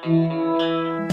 You're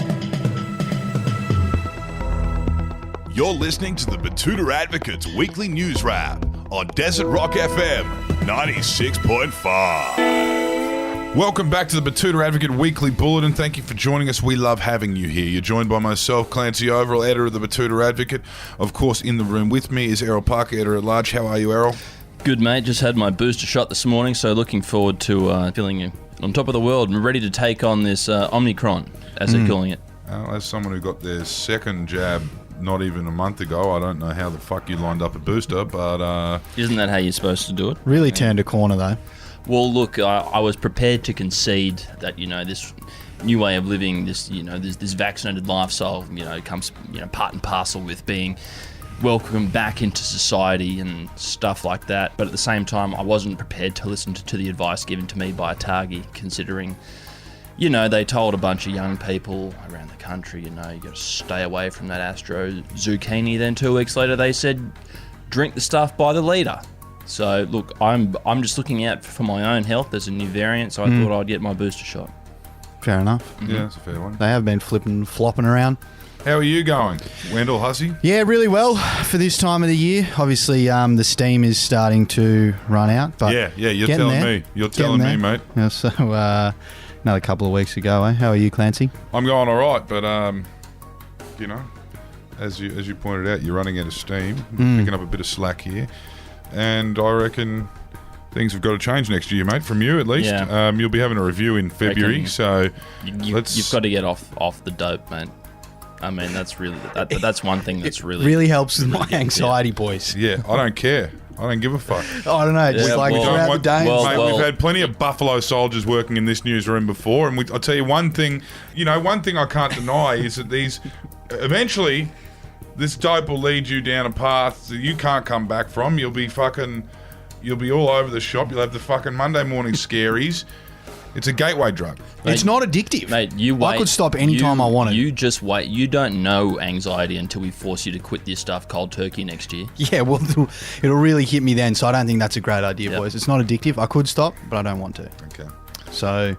listening to the Betoota Advocate's weekly news wrap on Desert Rock FM 96.5. Welcome back to the Betoota Advocate Weekly Bulletin. Thank you for joining us. We love having you here. You're joined by myself, Clancy Overell, editor of the Betoota Advocate. Of course, in the room with me is Errol Parker, editor at large. How are you, Errol? Good, mate. Just had my booster shot this morning, so looking forward to feeling on top of the world and ready to take on this Omicron, as they're calling it. As someone who got their second jab not even a month ago, I don't know how the fuck you lined up a booster, but... Isn't that how you're supposed to do it? Really turned a corner, though. Well, look, I was prepared to concede that, this new way of living, this vaccinated lifestyle, comes, part and parcel with being welcomed back into society and stuff like that. But at the same time, I wasn't prepared to listen to the advice given to me by Targi, considering... they told a bunch of young people around the country, you got to stay away from that Astro zucchini. Then 2 weeks later, they said, drink the stuff by the litre. So, look, I'm just looking out for my own health. There's a new variant, so I thought I'd get my booster shot. Fair enough. Mm-hmm. Yeah, that's a fair one. They have been flopping around. How are you going, Wendell, Hussey? Yeah, really well for this time of the year. Obviously, the steam is starting to run out. But yeah, you're telling me. You're telling me, mate. Yeah, so, another couple of weeks ago, eh? How are you, Clancy? I'm going all right, but as you pointed out, you're running out of steam, picking up a bit of slack here, and I reckon things have got to change next year, mate. From you, at least. Yeah. You'll be having a review in February, so you've got to get off the dope, mate. I mean, that's really that's one thing that's really helps with my anxiety, boys. Yeah, I don't care. I don't give a fuck. I don't know. Just throughout the day. We've had plenty of Buffalo soldiers working in this newsroom before, and I'll tell you one thing. One thing I can't deny is that eventually, this dope will lead you down a path that you can't come back from. You'll be all over the shop. You'll have the fucking Monday morning scaries. It's a gateway drug. It's not addictive. Mate, you wait. I could stop any time I wanted. You just wait. You don't know anxiety until we force you to quit this stuff cold turkey next year. Yeah, well, it'll really hit me then, so I don't think that's a great idea, boys. It's not addictive. I could stop, but I don't want to. Okay. So...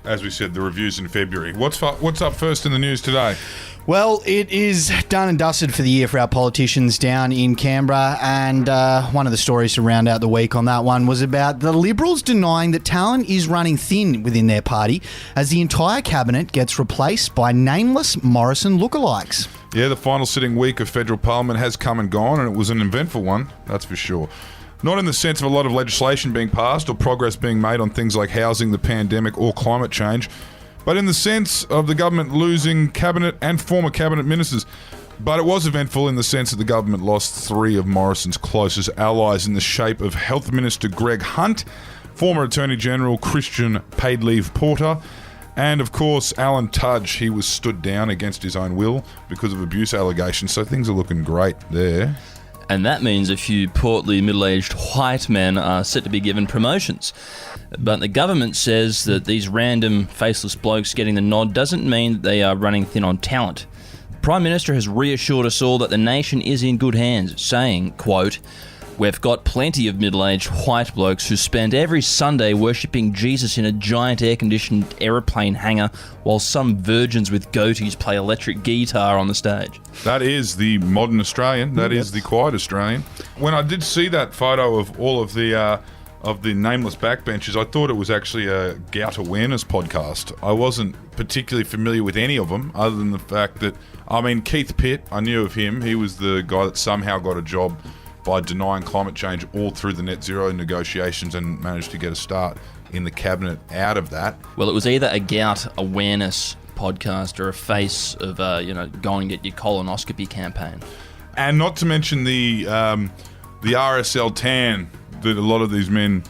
as we said, the review's in February. What's up first in the news today? Well, it is done and dusted for the year for our politicians down in Canberra, and one of the stories to round out the week on that one was about the Liberals denying that talent is running thin within their party as the entire cabinet gets replaced by nameless Morrison lookalikes. Yeah, the final sitting week of federal parliament has come and gone, and it was an eventful one, that's for sure. Not in the sense of a lot of legislation being passed or progress being made on things like housing, the pandemic, or climate change, but in the sense of the government losing cabinet and former cabinet ministers. But it was eventful in the sense that the government lost 3 of Morrison's closest allies in the shape of Health Minister Greg Hunt, former Attorney General Christian Paid Leave Porter, and of course Alan Tudge. He was stood down against his own will because of abuse allegations, so things are looking great there. And that means a few portly, middle-aged white men are set to be given promotions. But the government says that these random, faceless blokes getting the nod doesn't mean that they are running thin on talent. The Prime Minister has reassured us all that the nation is in good hands, saying, quote, "We've got plenty of middle-aged white blokes who spend every Sunday worshipping Jesus in a giant air-conditioned aeroplane hangar while some virgins with goatees play electric guitar on the stage." That is the modern Australian. That is the quiet Australian. When I did see that photo of all of the nameless backbenchers, I thought it was actually a gout awareness podcast. I wasn't particularly familiar with any of them, other than the fact that, Keith Pitt, I knew of him. He was the guy that somehow got a job by denying climate change all through the net zero negotiations and managed to get a start in the cabinet out of that. Well, it was either a gout awareness podcast or a face of, go and get your colonoscopy campaign. And not to mention the RSL tan that a lot of these men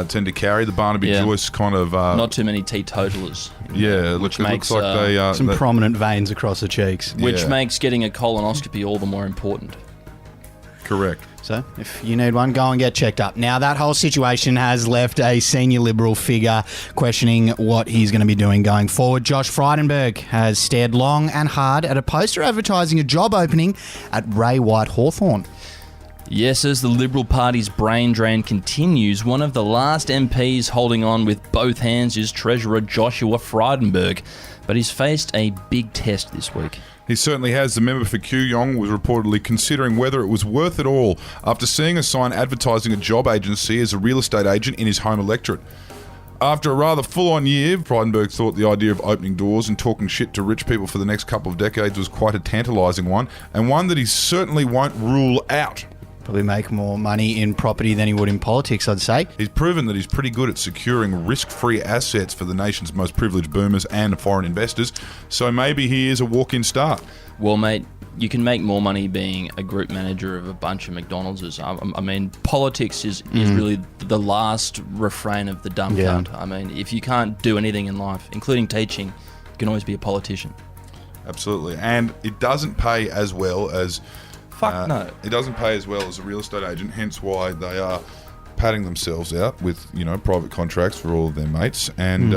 tend to carry, the Barnaby Joyce kind of... not too many teetotalers. Yeah, it looks like they... some prominent veins across the cheeks. Which makes getting a colonoscopy all the more important. Correct. So, if you need one, go and get checked up. Now, that whole situation has left a senior Liberal figure questioning what he's going to be doing going forward. Josh Frydenberg has stared long and hard at a poster advertising a job opening at Ray White Hawthorn. Yes, as the Liberal Party's brain drain continues, one of the last MPs holding on with both hands is Treasurer Joshua Frydenberg, but he's faced a big test this week. He certainly has. The member for Kooyong was reportedly considering whether it was worth it all after seeing a sign advertising a job agency as a real estate agent in his home electorate. After a rather full-on year, Frydenberg thought the idea of opening doors and talking shit to rich people for the next couple of decades was quite a tantalising one, and one that he certainly won't rule out. Probably make more money in property than he would in politics, I'd say. He's proven that he's pretty good at securing risk-free assets for the nation's most privileged boomers and foreign investors, so maybe he is a walk-in star. Well, mate, you can make more money being a group manager of a bunch of McDonald's. I mean, politics is really the last refrain of the dumb cunt. I mean, if you can't do anything in life, including teaching, you can always be a politician. Absolutely. And it doesn't pay as well as... No. It doesn't pay as well as a real estate agent, hence why they are patting themselves out with, private contracts for all of their mates and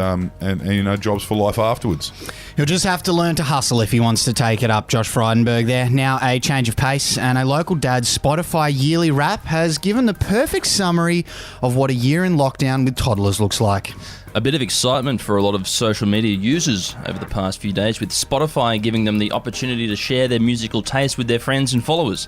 jobs for life afterwards. He'll just have to learn to hustle if he wants to take it up, Josh Frydenberg there. Now a change of pace, and a local dad's Spotify yearly wrap has given the perfect summary of what a year in lockdown with toddlers looks like. A bit of excitement for a lot of social media users over the past few days, with Spotify giving them the opportunity to share their musical taste with their friends and followers.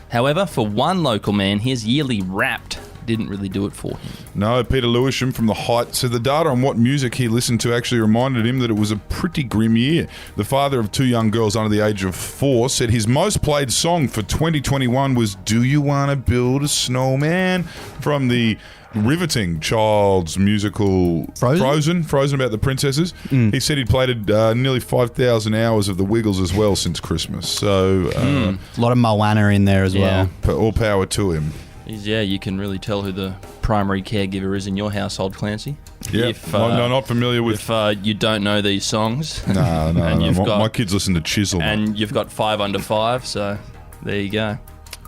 However, for one local man, his yearly Wrapped didn't really do it for him. No, Peter Lewisham from The Height said the data on what music he listened to actually reminded him that it was a pretty grim year. The father of two young girls under the age of 4 said his most played song for 2021 was Do You Wanna Build a Snowman? From the riveting child's musical Frozen about the princesses. He said he'd played nearly 5,000 hours of the Wiggles as well since Christmas. So a lot of Moana in there as well. All power to him. Yeah, you can really tell who the primary caregiver is in your household, Clancy. Yeah, not familiar with... If you don't know these songs. No. My kids listen to Chisel. And you've got 5 under 5, so there you go.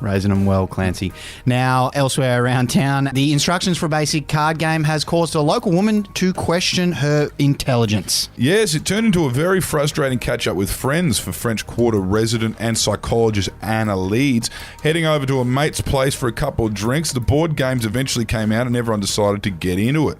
Raising them well, Clancy. Now, elsewhere around town, the instructions for a basic card game has caused a local woman to question her intelligence. Yes, it turned into a very frustrating catch-up with friends for French Quarter resident and psychologist Anna Leeds. Heading over to a mate's place for a couple of drinks, the board games eventually came out and everyone decided to get into it.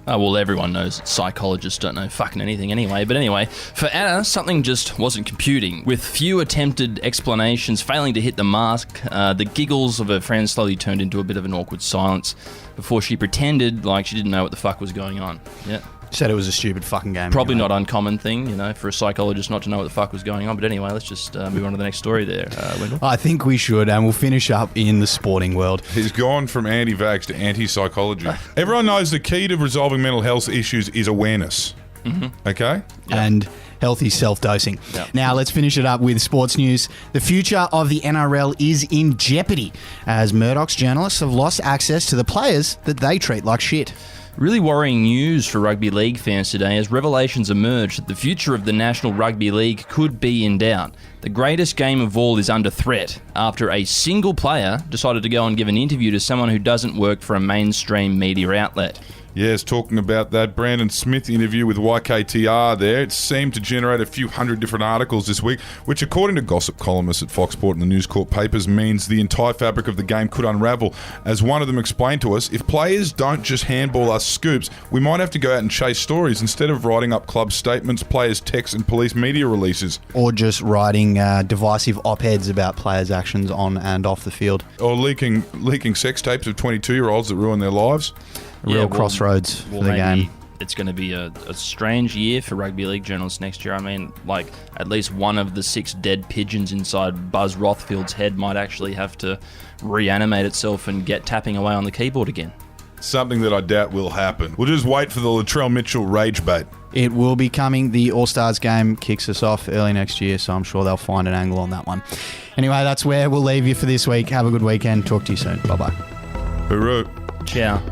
Well, everyone knows psychologists don't know fucking anything anyway. But anyway, for Anna, something just wasn't computing. With few attempted explanations failing to hit the mark, the giggles of her friends slowly turned into a bit of an awkward silence before she pretended like she didn't know what the fuck was going on. Yeah. Said it was a stupid fucking game. Probably not uncommon thing, for a psychologist not to know what the fuck was going on. But anyway, let's just move on to the next story there, Wendell. I think we should, and we'll finish up in the sporting world. He's gone from anti-vax to anti-psychology. Everyone knows the key to resolving mental health issues is awareness. Mm-hmm. Okay? Yep. And healthy self-dosing. Yep. Now, let's finish it up with sports news. The future of the NRL is in jeopardy as Murdoch's journalists have lost access to the players that they treat like shit. Really worrying news for rugby league fans today as revelations emerge that the future of the National Rugby League could be in doubt. The greatest game of all is under threat after a single player decided to go and give an interview to someone who doesn't work for a mainstream media outlet. Yes, talking about that Brandon Smith interview with YKTR there, it seemed to generate a few hundred different articles this week, which according to gossip columnists at Fox Sport and the News Corp papers means the entire fabric of the game could unravel. As one of them explained to us, if players don't just handball us scoops, we might have to go out and chase stories instead of writing up club statements, players' texts and police media releases. Or just writing divisive op-eds about players' actions on and off the field. Or leaking sex tapes of 22-year-olds that ruin their lives. Real crossroads for the game. It's going to be a strange year for rugby league journalists next year. I mean, at least one of the 6 dead pigeons inside Buzz Rothfield's head might actually have to reanimate itself and get tapping away on the keyboard again. Something that I doubt will happen. We'll just wait for the Latrell Mitchell rage bait. It will be coming. The All-Stars game kicks us off early next year, so I'm sure they'll find an angle on that one. Anyway, that's where we'll leave you for this week. Have a good weekend. Talk to you soon. Bye-bye. Hooroo. Ciao.